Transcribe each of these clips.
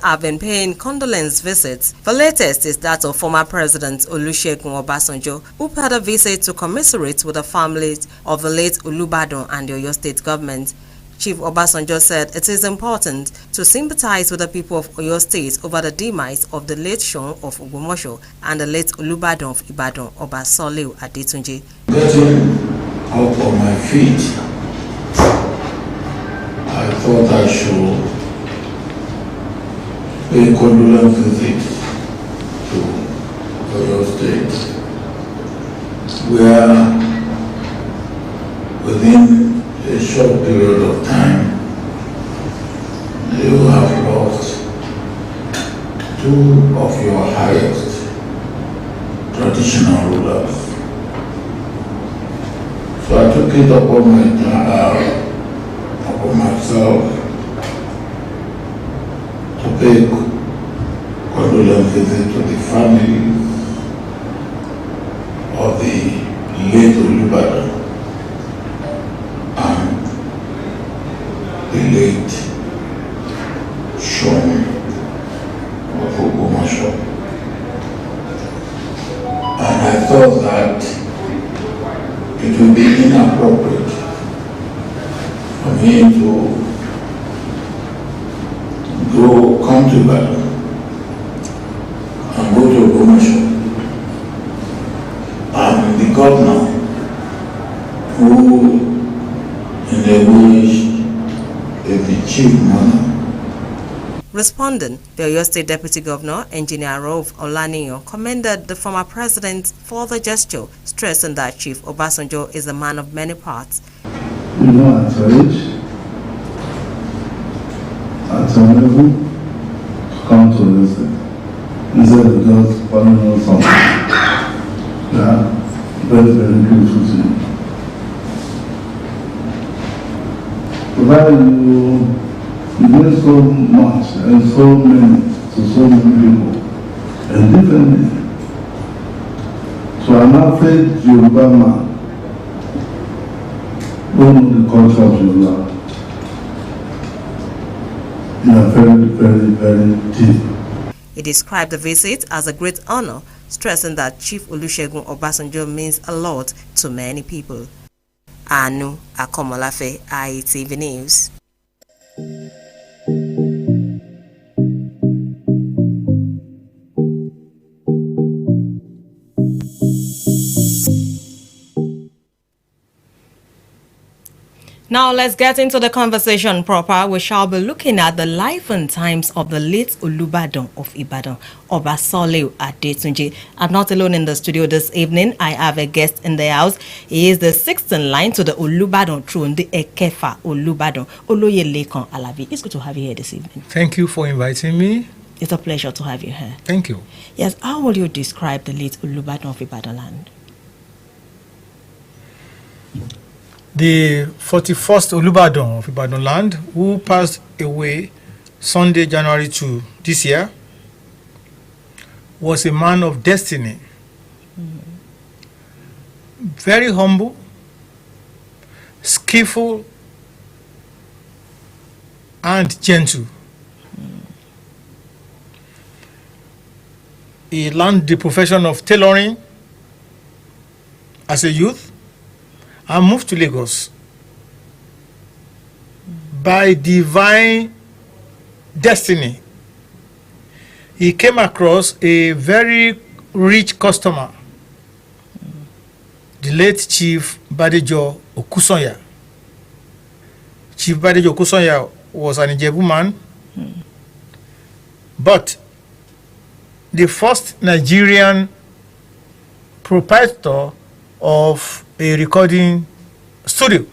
have been paying condolence visits. The latest is that of former President Olusegun Obasanjo, who paid a visit to commiserate with the families of the late Olubadan and the Oyo State government. Chief Obasanjo said it is important to sympathize with the people of Oyo State over the demise of the late Seun of Ogbomoso and the late Olubadan of Ibadan, Oba Soliu Adetunji. Getting up on my feet, I thought I should pay condolence visit to Oyo State, where within a short period of time, you have lost two of your highest traditional rulers. So I took it upon myself to pay condolence visit to the families of the late Olubadan and the late Seun of Ogbomoso. And I thought that it would be inappropriate for me to come to Ibadan and go to Ogbomoso. And the governor who in a way is the chief mourner. Responding, the Oyo State Deputy Governor, Engineer Rauf Olaniyan, commended the former president for the gesture, stressing that Chief Obasanjo is a man of many parts. You know, at your age, at some level, come to listen. Instead of just following on something. Yeah, very, very beautiful to you. Provided you mean so much and so many to so many people and differently. So I'm afraid Yoruba man don't know the culture of Yoruba. They are very, very, very deep. He described the visit as a great honor, stressing that Chief Olusegun Obasanjo means a lot to many people. Anu Akomolafe, IETV News. Now let's get into the conversation proper. We shall be looking at the life and times of the late Olubadan of Ibadan, Oba Soliu Adetunji. I'm not alone in the studio this evening. I have a guest in the house. He is the sixth in line to the Olubadan throne, the Ekefa Olubadan, Oloye Lekan Alabi. It's good to have you here this evening. Thank you for inviting me. It's a pleasure to have you here. Thank you. Yes, how will you describe the late Olubadan of Ibadan land? The 41st Olubadan of Ibadan land, who passed away Sunday, January 2 this year, was a man of destiny. Very humble, skillful, and gentle. He learned the profession of tailoring as a youth and moved to Lagos. By divine destiny, he came across a very rich customer, the late Chief Badejo Okusanya. Chief Badejo Okusanya was an Ijebu man, but the first Nigerian proprietor of a recording studio,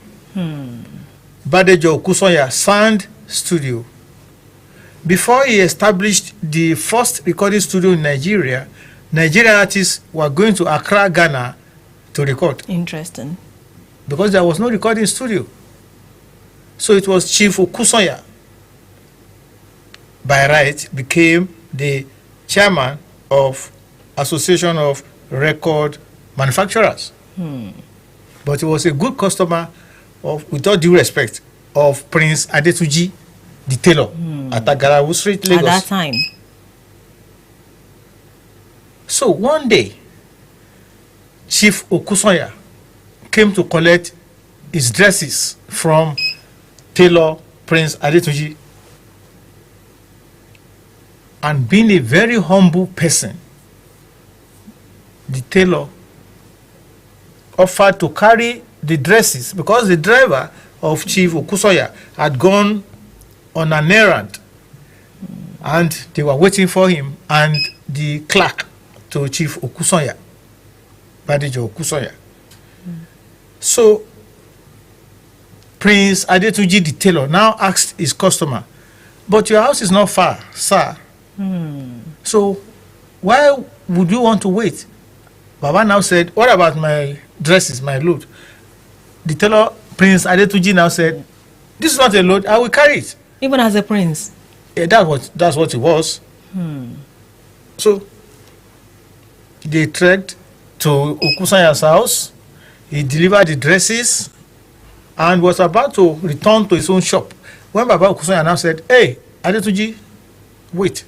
Badejo Okusanya Sound Studio. Before he established the first recording studio in Nigeria, Nigerian artists were going to Accra, Ghana to record. Interesting. Because there was no recording studio. So it was Chief Okusanya, by right, became the chairman of Association of Record Manufacturers. But he was a good customer of, with all due respect, of Prince Adetunji the tailor at Agarawu Street, Lagos. At that time. So one day, Chief Okusanya came to collect his dresses from tailor Prince Adetunji. And being a very humble person, the tailor offered to carry the dresses because the driver of Chief Okusanya had gone on an errand and they were waiting for him and the clerk to Chief Okusanya, Badejo Okusanya. So Prince Adetunji the tailor now asked his customer, but your house is not far, sir. So why would you want to wait? Baba now said, what about my dresses, my load? The tailor, Prince Adetunji, now said, this is not a load, I will carry it. Even as a prince? Yeah, that's what it was. So they trekked to Okusanya's house. He delivered the dresses and was about to return to his own shop when Baba Okusanya now said, hey, Adetunji, wait.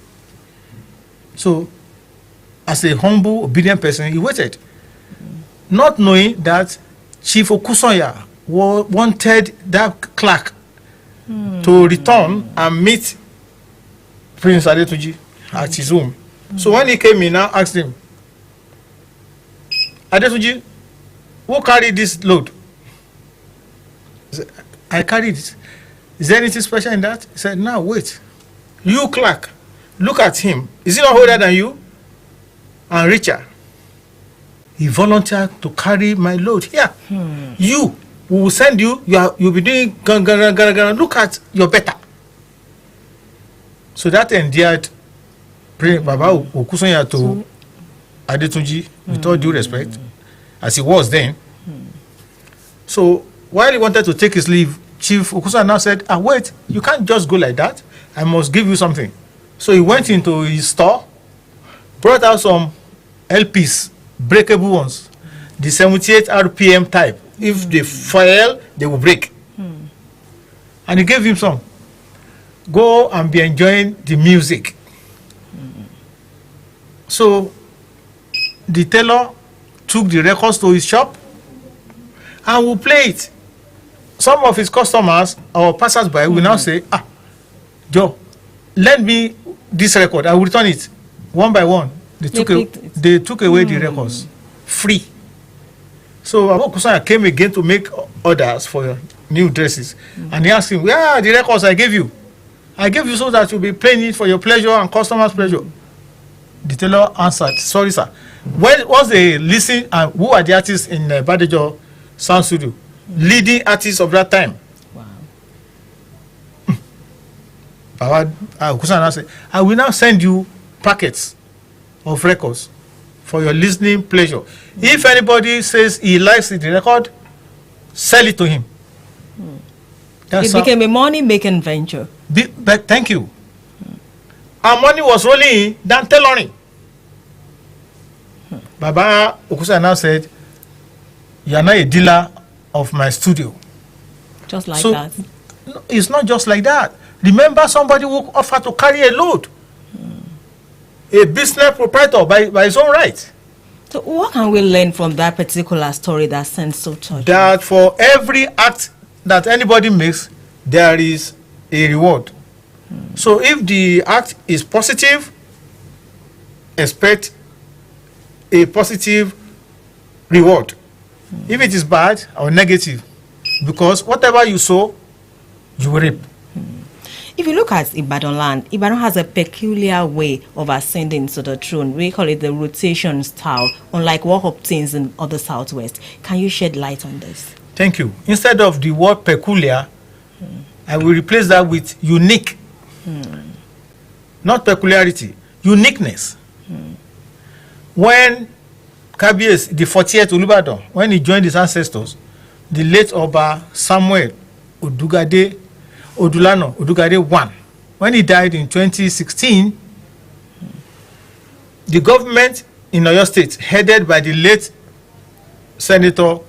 So, as a humble, obedient person, he waited, not knowing that Chief Okusanya wanted that clerk to return and meet Prince Adetunji at his home. So when he came in, now asked him, Adetunji, who carried this load? He said, I carried it. Is there anything special in that? He said, no, wait. You clerk, look at him. Is he not older than you? And richer. He volunteered to carry my load here. You, we will send you, you'll be doing look at your better. So that endeared Baba Okusanya to Adetunji with all due respect, as he was then. So while he wanted to take his leave, Chief Okusanya now said, wait, you can't just go like that. I must give you something. So he went into his store, brought out some LPs, breakable ones, the 78 RPM type. If they fail, they will break. And he gave him some. Go and be enjoying the music. So the tailor took the records to his shop and will play it. Some of his customers or passers-by will now say, Joe, lend me this record, I will return it one by one. They took away the records free. So Baba Okusanya came again to make orders for new dresses. And he asked him, where are the records I gave you? I gave you so that you'll be playing it for your pleasure and customers' pleasure. The tailor answered, sorry, sir. Once they listen, and who are the artists in Badejo Sound Studio? Leading artists of that time. Wow. Baba Okusanya said, I will now send you packets of records for your listening pleasure. If anybody says he likes the record, sell it to him. It became a money-making venture. But thank you. Our money was rolling in than tailoring. Baba Okusanya now said, you are not a dealer of my studio. Just like that. No, it's not just like that. Remember somebody who offered to carry a load. A business proprietor by his own right. So what can we learn from that particular story that sends so touching? That for every act that anybody makes, there is a reward. So if the act is positive, expect a positive reward. If it is bad or negative, because whatever you sow, you will reap. If you look at Ibadan land, Ibadan has a peculiar way of ascending to the throne. We call it the rotation style, unlike what obtains in other southwest. Can you shed light on this? Thank you. Instead of the word peculiar, I will replace that with unique. Not peculiarity, uniqueness. When Kabies, the 40th Olubadan, when he joined his ancestors, the late Oba Samuel Odugade Odulano Odugade I, when he died in 2016, the government in Oyo State, headed by the late Senator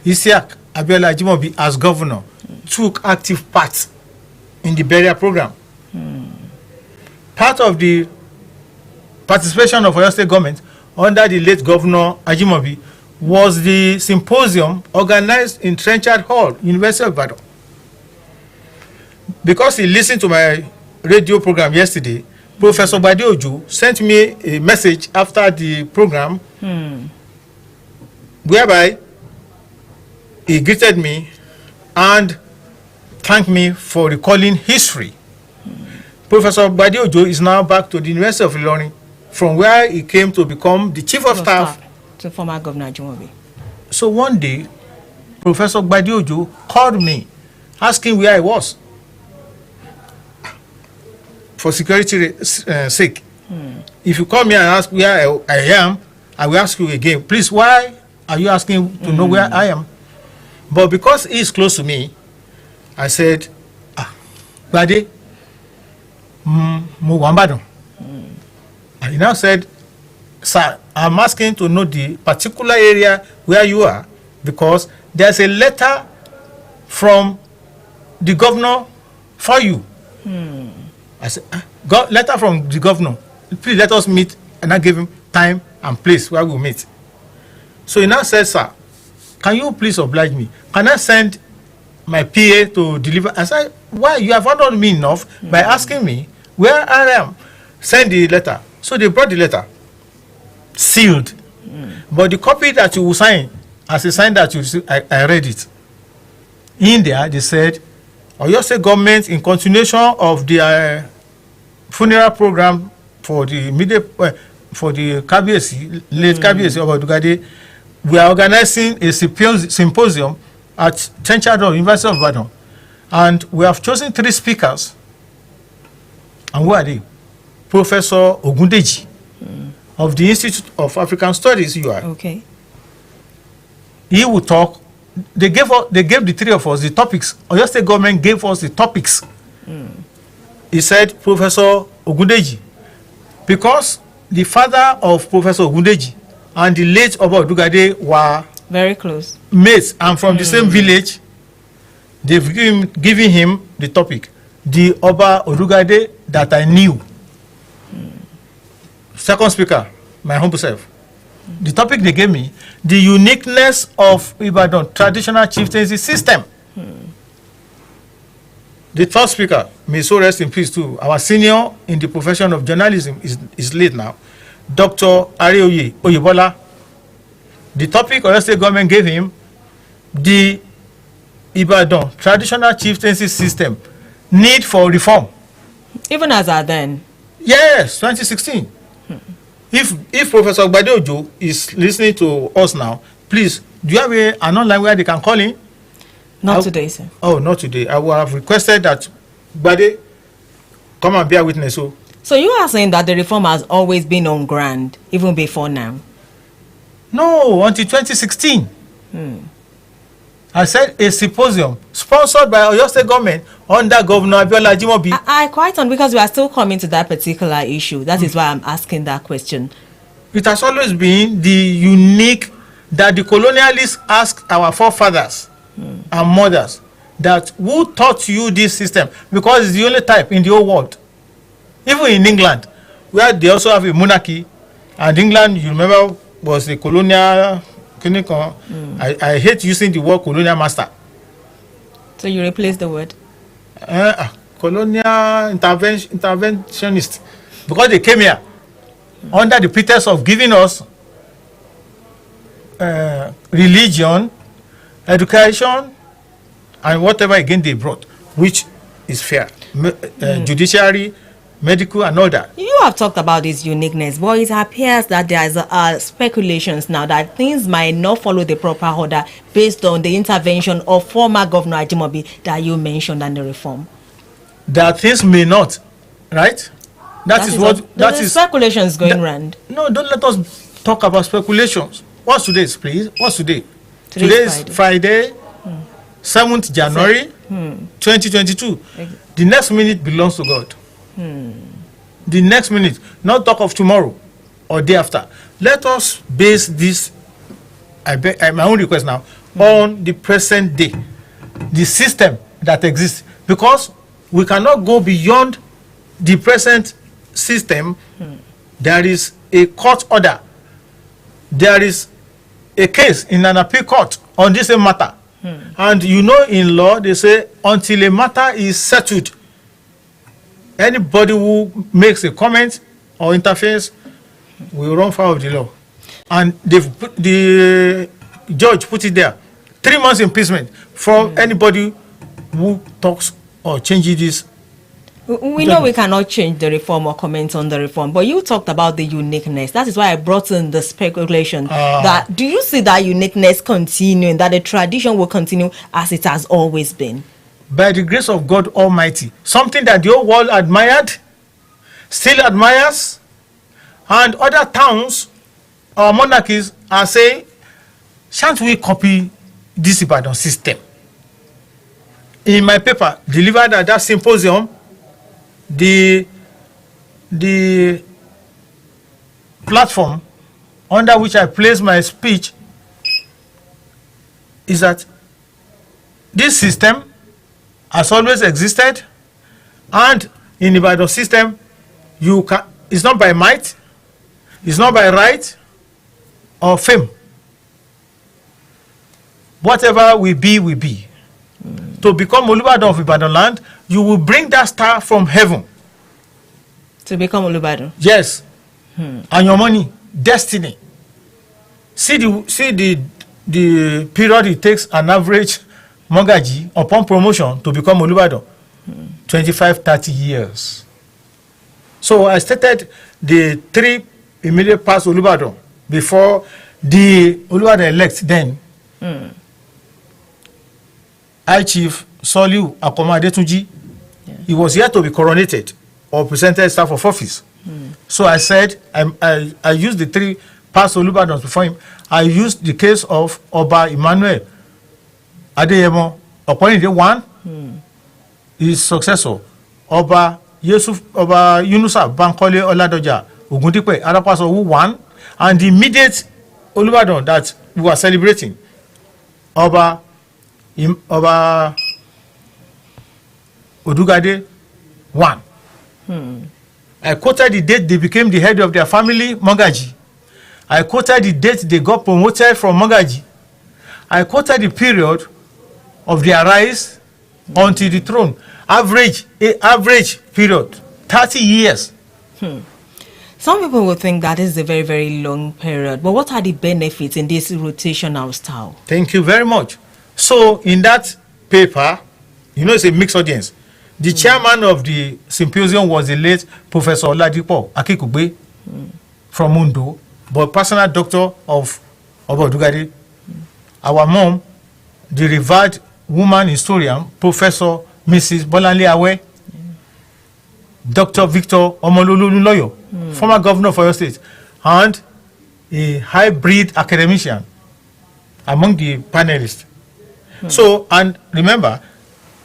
Isiaq Abiola Ajimobi as governor, took active part in the burial program. Part of the participation of Oyo State government under the late Governor Ajimobi was the symposium organized in Trenchard Hall, University of Ibadan. Because he listened to my radio program yesterday, Professor Gbade Ojo sent me a message after the program whereby he greeted me and thanked me for recalling history. Professor Gbade Ojo is now back to the University of Ilorin, from where he came to become the chief of staff to former Governor Ajimobi. So one day, Professor Gbade Ojo called me, asking where I was. For security sake, if you call me and ask where I am, I will ask you again. Please, why are you asking to know where I am? But because he is close to me, I said, Gbade, mo wà n'Íbàdàn. And he now said, sir, I'm asking to know the particular area where you are, because there's a letter from the governor for you. I said, letter from the governor. Please let us meet. And I gave him time and place where we'll meet. So he now said, sir, can you please oblige me? Can I send my PA to deliver? I said, why? You have honored me enough by asking me where I am. Send the letter. So they brought the letter, sealed. But the copy that you will sign, as a sign that you see, I read it. In there, they said, Oyo State government, in continuation of the funeral program for the Kabiyesi, late Kabiyesi of Odugade, we are organizing a symposium at Trenchard Hall, University of Ibadan, and we have chosen 3 speakers. And who are they? Professor Ogundeji of the Institute of African Studies, UI. Okay. He will talk. They gave the 3 of us the topics. Oyo State government gave us the topics. He said, Professor Ogundeji, because the father of Professor Ogundeji and the late Oba Odugade were very close mates and from the same village, they've given him the topic, the Oba Odugade that I knew. Second speaker, my humble self. The topic they gave me, the uniqueness of Ibadan traditional chieftaincy system. The third speaker, may so rest in peace too, our senior in the profession of journalism is late now, Dr. Areoye Oyebola. The topic Oyo State government gave him, the Ibadan traditional chieftaincy system, need for reform. Even as at then? Yes, 2016. If Professor Gbade Ojo is listening to us now, please, do you have an online where they can call in? Not today, sir. Oh, not today. I will have requested that Gbade come and bear witness. So you are saying that the reform has always been on ground, even before now? No, until 2016. I said a symposium sponsored by Oyo State government under Governor Abiola Ajimobi. I quite on, because we are still coming to that particular issue. That is why I'm asking that question. It has always been the unique that the colonialists asked our forefathers and mothers, that who taught you this system, because it's the only type in the whole world. Even in England, where they also have a monarchy, and England, you remember, was a colonial. I hate using the word colonial master. So you replace the word? Colonial interventionist. Because they came here under the pretext of giving us religion, education, and whatever again they brought, which is fair. Judiciary, medical, and all that. You have talked about this uniqueness, but it appears that there is speculations now that things might not follow the proper order based on the intervention of former Governor Ajimobi that you mentioned and the reform. That things may not, right? That is speculations going around. No, don't let us talk about speculations. What's today, please? What's today? Today is Friday, 7th January, 2022. The next minute belongs to God. The next minute, not talk of tomorrow or day after. Let us base this, my own request now, on the present day, the system that exists, because we cannot go beyond the present system, there is a court order. There is a case in an appeal court on this same matter. And you know, in law, they say until a matter is settled, anybody who makes a comment or interferes will run foul of the law. And the judge put it there. 3 months imprisonment for anybody who talks or changes this. We know we cannot change the reform or comment on the reform, but you talked about the uniqueness. That is why I brought in the speculation that do you see that uniqueness continuing, that the tradition will continue as it has always been? By the grace of God Almighty, something that the whole world admired, still admires, and other towns or monarchies are saying, shan't we copy this Ibadan system? In my paper, delivered at that symposium, the platform under which I place my speech is that this system has always existed, and in the Ibadan system, it's not by might, it's not by right or fame. Whatever we be, we be. To become Olubadan of Ibadan land, you will bring that star from heaven. To become Olubadan? Yes. And your money, destiny. See the period it takes an average Mogaji upon promotion to become Olubadan. 25-30 years. So I stated the 3 immediate past Olubadan before the Olubadan elect then. High Chief Soliu Akoma Adetunji, he was here to be coronated or presented staff of office. So I said, I used the 3 past Olubadans before him. I used the case of Oba Emmanuel Adeyemo Oponide 1, his successor, Oba Yunusa Bankole Oladoja Ogundipe Arapaso 1, and the immediate Olubadan that we were celebrating, Oba Odugade 1. I quoted the date they became the head of their family, Mogaji. I quoted the date they got promoted from Mogaji. I quoted the period of their rise onto the throne. Average period, 30 years. Some people will think that is a very, very long period. But what are the benefits in this rotational style? Thank you very much. So in that paper, you know, it's a mixed audience. The chairman of the symposium was the late Professor Oladipo Akikugbe from Mundo, but personal doctor of Odugade. Our mom, the revered woman historian, Professor Mrs. Bolanle Awe, Dr. Victor Omololu Loyo, former governor of Oyo State, and a hybrid academician among the panelists. So, and remember,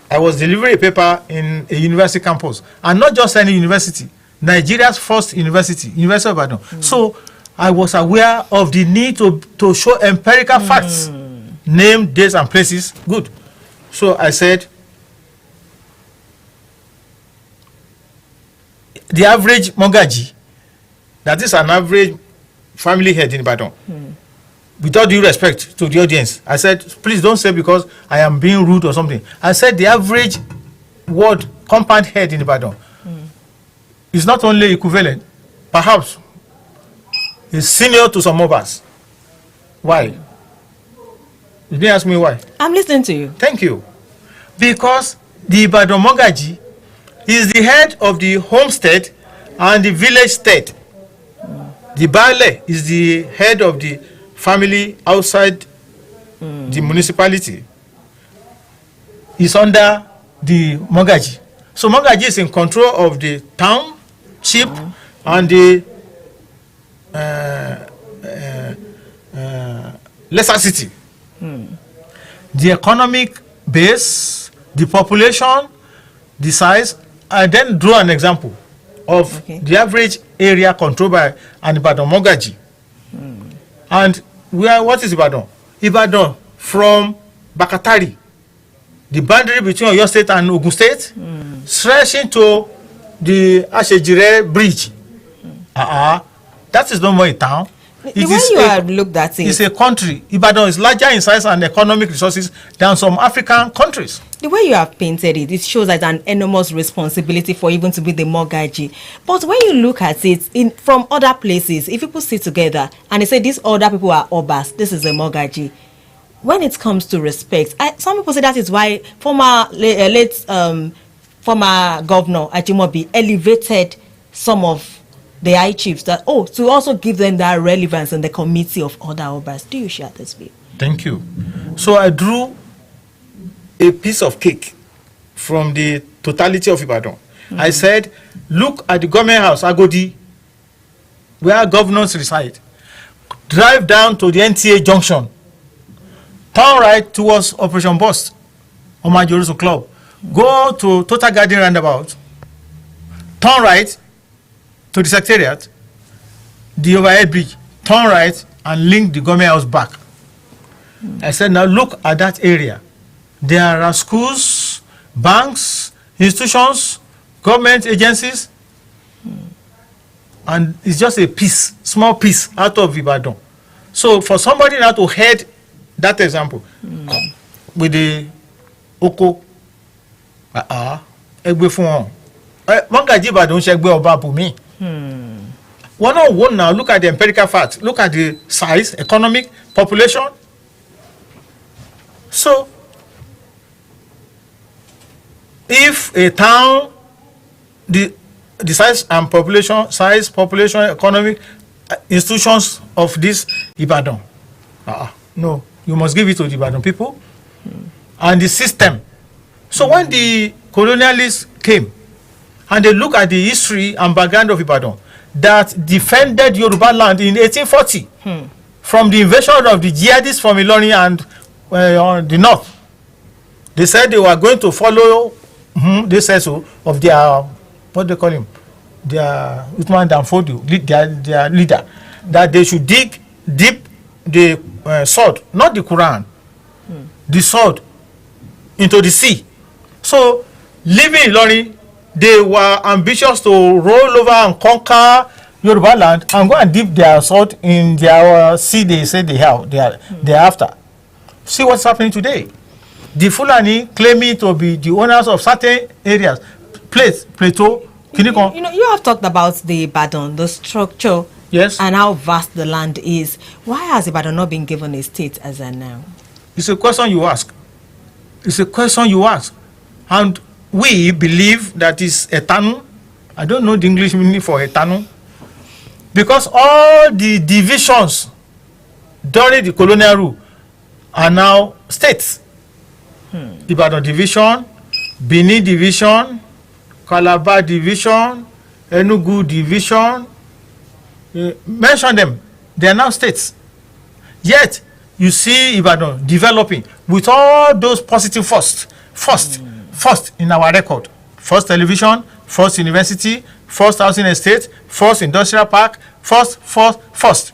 I was delivering a paper in a university campus, and not just any university, Nigeria's first university, University of Ibadan. So, I was aware of the need to show empirical facts, name, dates, and places. Good. So, I said, the average Mogaji, that is an average family head in Ibadan, with all due respect to the audience, I said, please don't say because I am being rude or something. I said the average ward compound head in Ibadan is not only equivalent, perhaps is senior to some of us. Why? You didn't ask me why. I'm listening to you. Thank you. Because the Ibadan Mogaji is the head of the homestead and the village state. The Baale is the head of the family outside the municipality. Is under the Mogaji. So Mogaji is in control of the township and the lesser city. The economic base, the population, the size. I then draw an example of the average area controlled by an Ibadan Mogaji. And what is Ibadan? Ibadan from Bakatari, the boundary between Oyo State and Ogun State, stretching to the Ashejire Bridge. That is no more a town. The way you have looked at it, it's a country. Ibadan is larger in size and economic resources than some African countries. the way you have painted it, it shows that an enormous responsibility for even to be the mortgagee. But when you look at it from other places, if people sit together and they say these other people are obas, this is a mortgagee. When it comes to respect, some people say that is why former governor Ajimobi elevated some of the high chiefs to also give them that relevance in the committee of other obas. Do you share this view? Thank you. So I drew a piece of cake from the totality of Ibadan. I said, look at the government house, Agodi, where governors reside. Drive down to the NTA junction. Turn right towards Operation Bust, Omar Jerusalem Club. Go to Total Garden Roundabout. Turn right to the Secretariat, the overhead bridge. Turn right and link the government house back. I said, now look at that area. There are schools, banks, institutions, government agencies, and it's just a piece, small piece out of Ibadan. So for somebody now to head that example with the Oko, Egbe fún wọn. Mọ́gàjí Ìbàdàn ń ṣẹgbẹ́ ọba bùnmí. One on one now, look at the empirical facts, look at the size, economic, population. So, if a town, the size and population, economic institutions of this Ibadan, no, you must give it to the Ibadan people and the system. So when the colonialists came and they look at the history and background of Ibadan that defended Yoruba land in 1840 from the invasion of the jihadists from Ilorin and on the north, they said they were going to follow they said so of their, what they call him, their Uthman Danfodio, their leader, that they should dig deep the sword, not the Quran, the sword into the sea. So living in Ilorin, they were ambitious to roll over and conquer Yoruba land and go and dip their sword in their sea they say they have, they are after. See what's happening today. The Fulani claiming to be the owners of certain areas, plateau, Kinikon. You have talked about the Ibadan, the structure, yes, and how vast the land is. Why has Ibadan not been given a state as of now? It's a question you ask. It's a question you ask. And we believe that is eternal. I don't know the English meaning for eternal. Because all the divisions during the colonial rule are now states. Ibadan division, Benin division, Calabar division, Enugu division, mention them, they are now states. Yet you see Ibadan developing with all those positive first in our record. First television, first university, first housing estate, first industrial park, first.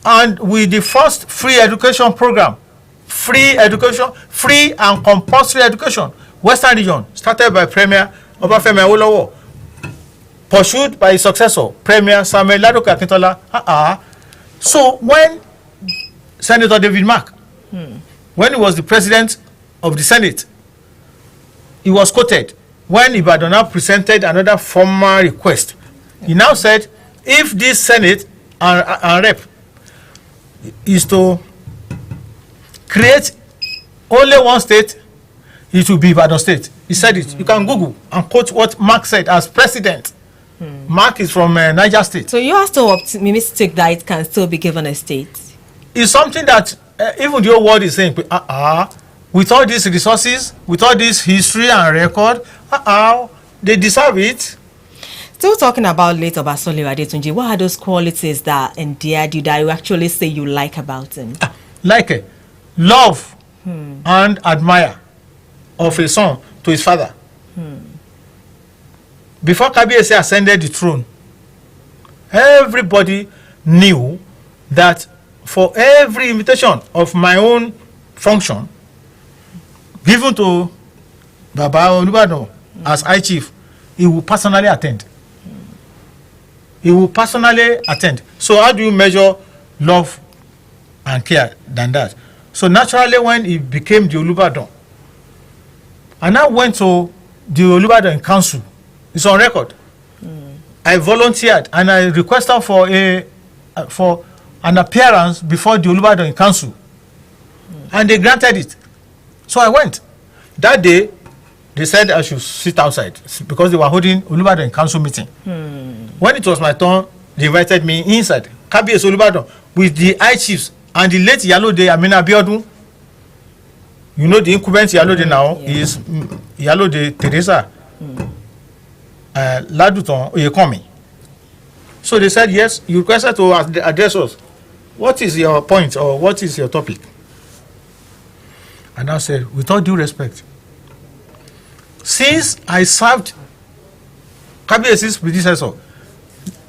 And with the first free education program, free and compulsory education, Western region, started by Premier Obafemi Awolowo, pursued by his successor, Premier Samuel Ladoke Akintola. So when Senator David Mark, when he was the president of the Senate, he was quoted when Ibadan now presented another formal request. He now said, if this Senate and Rep is to create only one state, it will be Ibadan State. He said it. You can Google and quote what Mark said as president. Mark is from Niger State. So you are still optimistic that it can still be given a state? It's something that even the whole world is saying, with all these resources, with all this history and record, they deserve it. Still talking about late Obasole Adetunji, what are those qualities that endeared you that you actually say you like about him? Like love and admire of a son to his father. Before Kabiyesi ascended the throne, everybody knew that for every invitation of my own function given to Baba Olubadan as High Chief, he will personally attend. He will personally attend. So how do you measure love and care than that? So naturally, when he became the Olubadan, and I went to the Olubadan council, it's on record. I volunteered and I requested for an appearance before the Olubadan council, and they granted it. So I went. That day, they said I should sit outside because they were holding Olubadan council meeting. When it was my turn, they invited me inside. Kabiyesi Olubadan with the high chiefs and the late Iyalode Amina Abiodun. You know the incumbent Iyalode now is Iyalode Teresa Ladutan Oyekanmi. So they said, yes, you requested to address us. What is your point or what is your topic? And I said, with all due respect, since I served Kabiyesi's predecessor,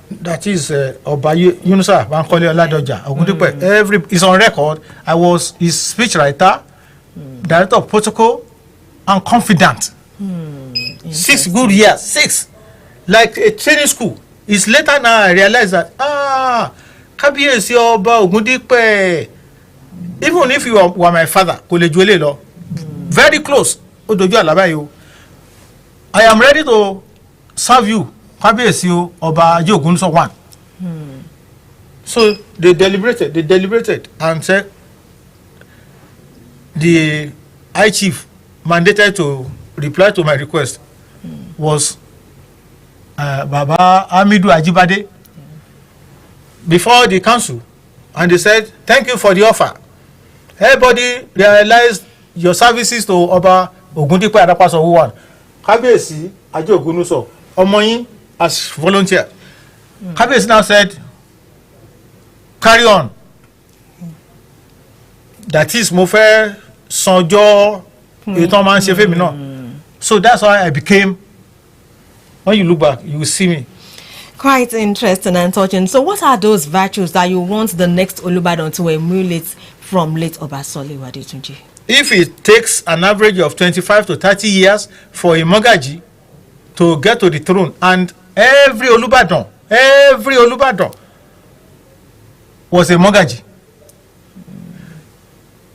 that is Oba Yunusa Bankole Oladoja Ogundipe, it's on record. I was his speechwriter, director of protocol, and confidant. 6 good years, 6, like a training school. It's later now I realized that Kabiyesi Oba Ogundipe, even if you were my father, very close, I am ready to serve you, Kabiyesi Oba Ogunso 1. So they deliberated and said the high chief mandated to reply to my request was Baba Hamidu Ajibade before the council, and they said, thank you for the offer. Everybody realized your services to Oba Ogundipe Adapaso 1. Kabiyesi Aje Ogunuso Omoyin as volunteer. Kabiyesi now said, carry on. That is mo fẹ́ sanjọ́ ìtàn máa ń ṣe fẹ́mi náà. So that's why I became, when you look back, you will see me. Quite interesting and touching. So what are those virtues that you want the next Olubadan to emulate from late Obasole Wadetunji? If it takes an average of 25 to 30 years for a Mogaji to get to the throne, and every Olubadan was a Mogaji.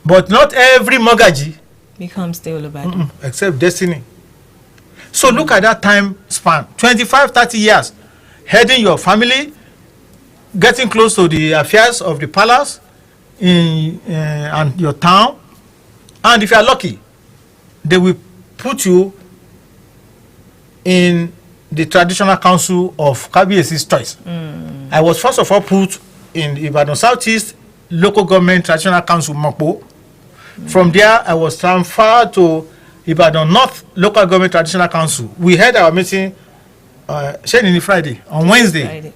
But not every Mogaji becomes the Olubadan. Except destiny. So look at that time span, 25, 30 years, heading your family, getting close to the affairs of the palace and your town. And if you are lucky, they will put you in the traditional council of Kabiyesi's choice. I was first of all put in Ibadan Southeast Local Government Traditional Council, Mokpo. From there, I was transferred to Ibadan North Local Government Traditional Council. We had our meeting Friday, on Wednesday,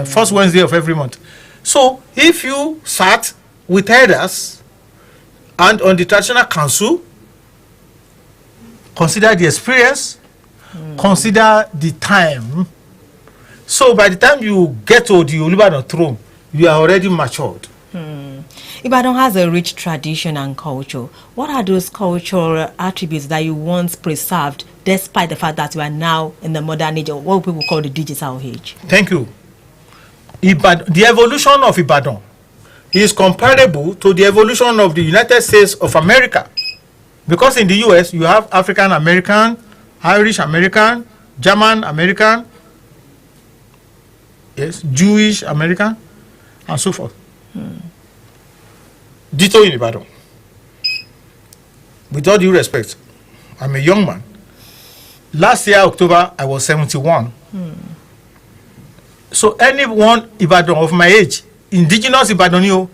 first Wednesday of every month. So if you sat with elders and on the traditional council, consider the experience, consider the time. So by the time you get to the Olubadan throne, you are already matured. Ibadan has a rich tradition and culture. What are those cultural attributes that you want preserved despite the fact that we are now in the modern age, or what people call the digital age? Thank you. The evolution of Ibadan is comparable to the evolution of the United States of America. Because in the US, you have African American, Irish American, German American, yes, Jewish American, and so forth. Ditto in Ibadan. With all due respect, I'm a young man. Last year, October, I was 71. So anyone Ibadan of my age, indigenous Ibadan, you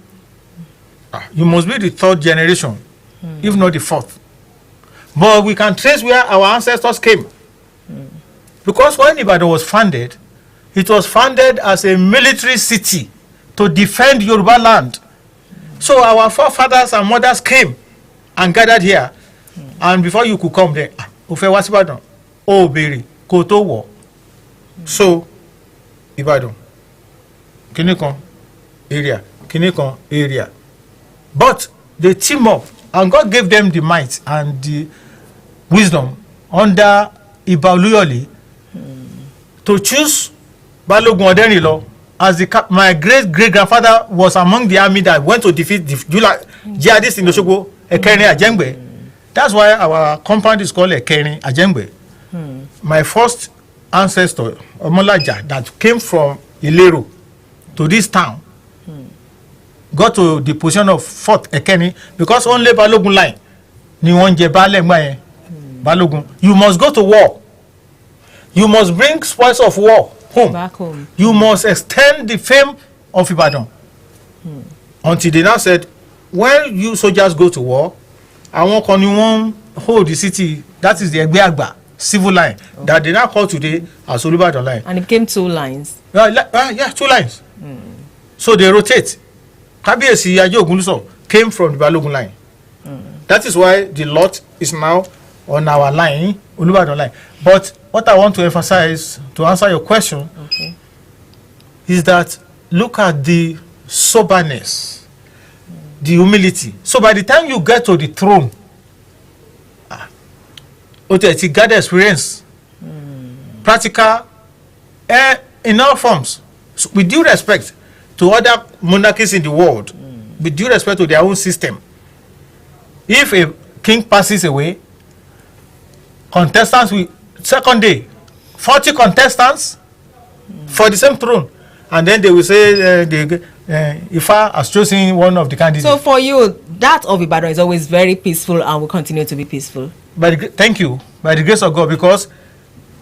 must be the 3rd generation, if not the 4th. But we can trace where our ancestors came. Because when Ibadan was founded, it was founded as a military city to defend Yoruba land. So our forefathers and mothers came and gathered here. And before you could come there, Ofe Wasibadan, Oberi, Koto War. So, Ibadan, Kinikon area. But they team up, and God gave them the might and the wisdom under Iba Oluyole to choose Balogun Odenrilo as my great-great-grandfather was among the army that went to defeat the jihadists in Osogbo, Ekerin Ajengbe. That's why our compound is called Ekerin Ajengbe. My first ancestor, Omolaja, that came from Ilero to this town, got to the position of Fort Ekerin because only Balogun line ni wọ́n jẹ baálẹ̀ ńgbà yẹn. Balogun, you must go to war. You must bring spoils of war home. Back home. You must extend the fame of Ibadan. Until they now said, when you soldiers go to war, àwọn kan ni wọ́n hold the city. That is the Egbe Agba civil line that they now call today as Olubadan line. And it became 2 lines. Yeah, 2 lines. So they rotate. Kabiyesi Aje Ogunluso came from the Balogun line. That is why the lot is now on our line, Olubadan line. But what I want to emphasize to answer your question is that look at the soberness, the humility. So by the time you get to the throne, it's got experience, practical, in all forms. So with due respect to other monarchies in the world, with due respect to their own system, if a king passes away, contestants will, second day, 40 contestants for the same throne, and then they will say Ifa has chosen one of the candidates. So for you, that of Ibadan is always very peaceful and will continue to be peaceful. Thank you, by the grace of God, because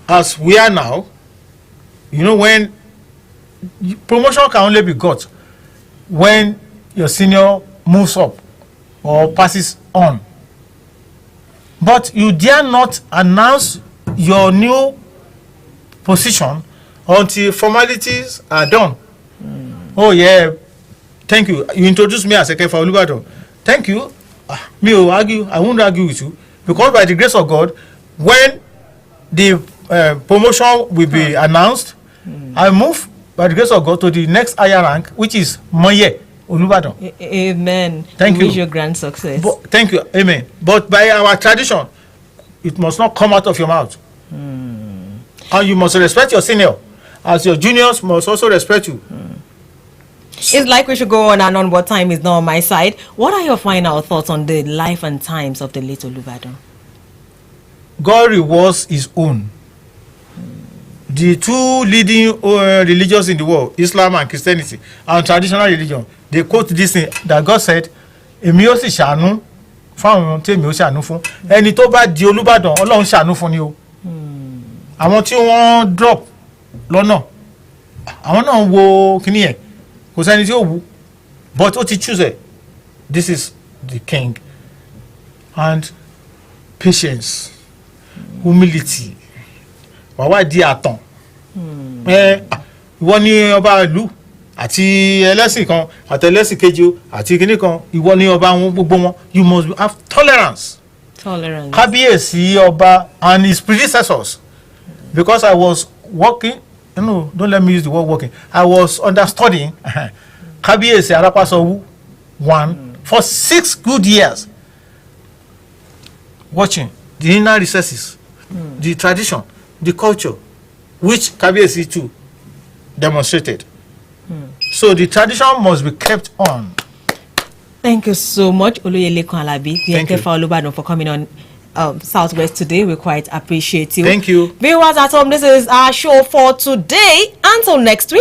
as we are now, you know, when promotion can only be got when your senior moves up or passes on. But you dare not announce your new position until formalities are done. Oh yeah, thank you. You introduced me as Ekefa Olubadan. Thank you. Me will argue. I won't argue with you because by the grace of God, when the promotion will be announced, I move by the grace of God to the next higher rank, which is Moye Olubadan. Amen. Thank you. Wish you grand success. Thank you. Amen. But by our tradition, it must not come out of your mouth. And you must respect your senior, as your juniors must also respect you. It's like we should go on and on, but time is not on my side. What are your final thoughts on the life and times of the late Olubadan? God rewards his own. The 2 leading religions in the world, Islam and Christianity, and traditional religion, they quote this thing that God said, èmi ó sì ṣàánú fáwọn tí èmi ó ṣàánú fún. Ẹni tó bá di Olúbàdàn, Ọlọ́run ṣàánú fún ni o. Àwọn tí wọ́n drop lọ́nà, àwọn náà wo kíní yẹn, kò sẹ́ni tí ó wù. But ó ti choose it. This is the king. And patience, humility. Wàá di àtàn. Ìwọ ni ọba ìlú àti ẹlẹ́sìn kan àti ẹlẹ́sìn kejì àti kíní kan, ìwọ ni ọba wọn gbogbo wọn. You must have tolerance. Kábíyèsí ọba and his predecessors. Because I was working, no, don't let me use the word working. I was understudying Kábíyèsí Arapasowu 1 for 6 good years, watching the inner recesses, the tradition, the culture, which Kábíyèsí too demonstrated. So the tradition must be kept on. Thank you so much, Oluyelekan Alabi, Ekefa Olubadan, for coming on Southwest today. We quite appreciate you. Thank you. Viewers at home, this is our show for today. Until next week,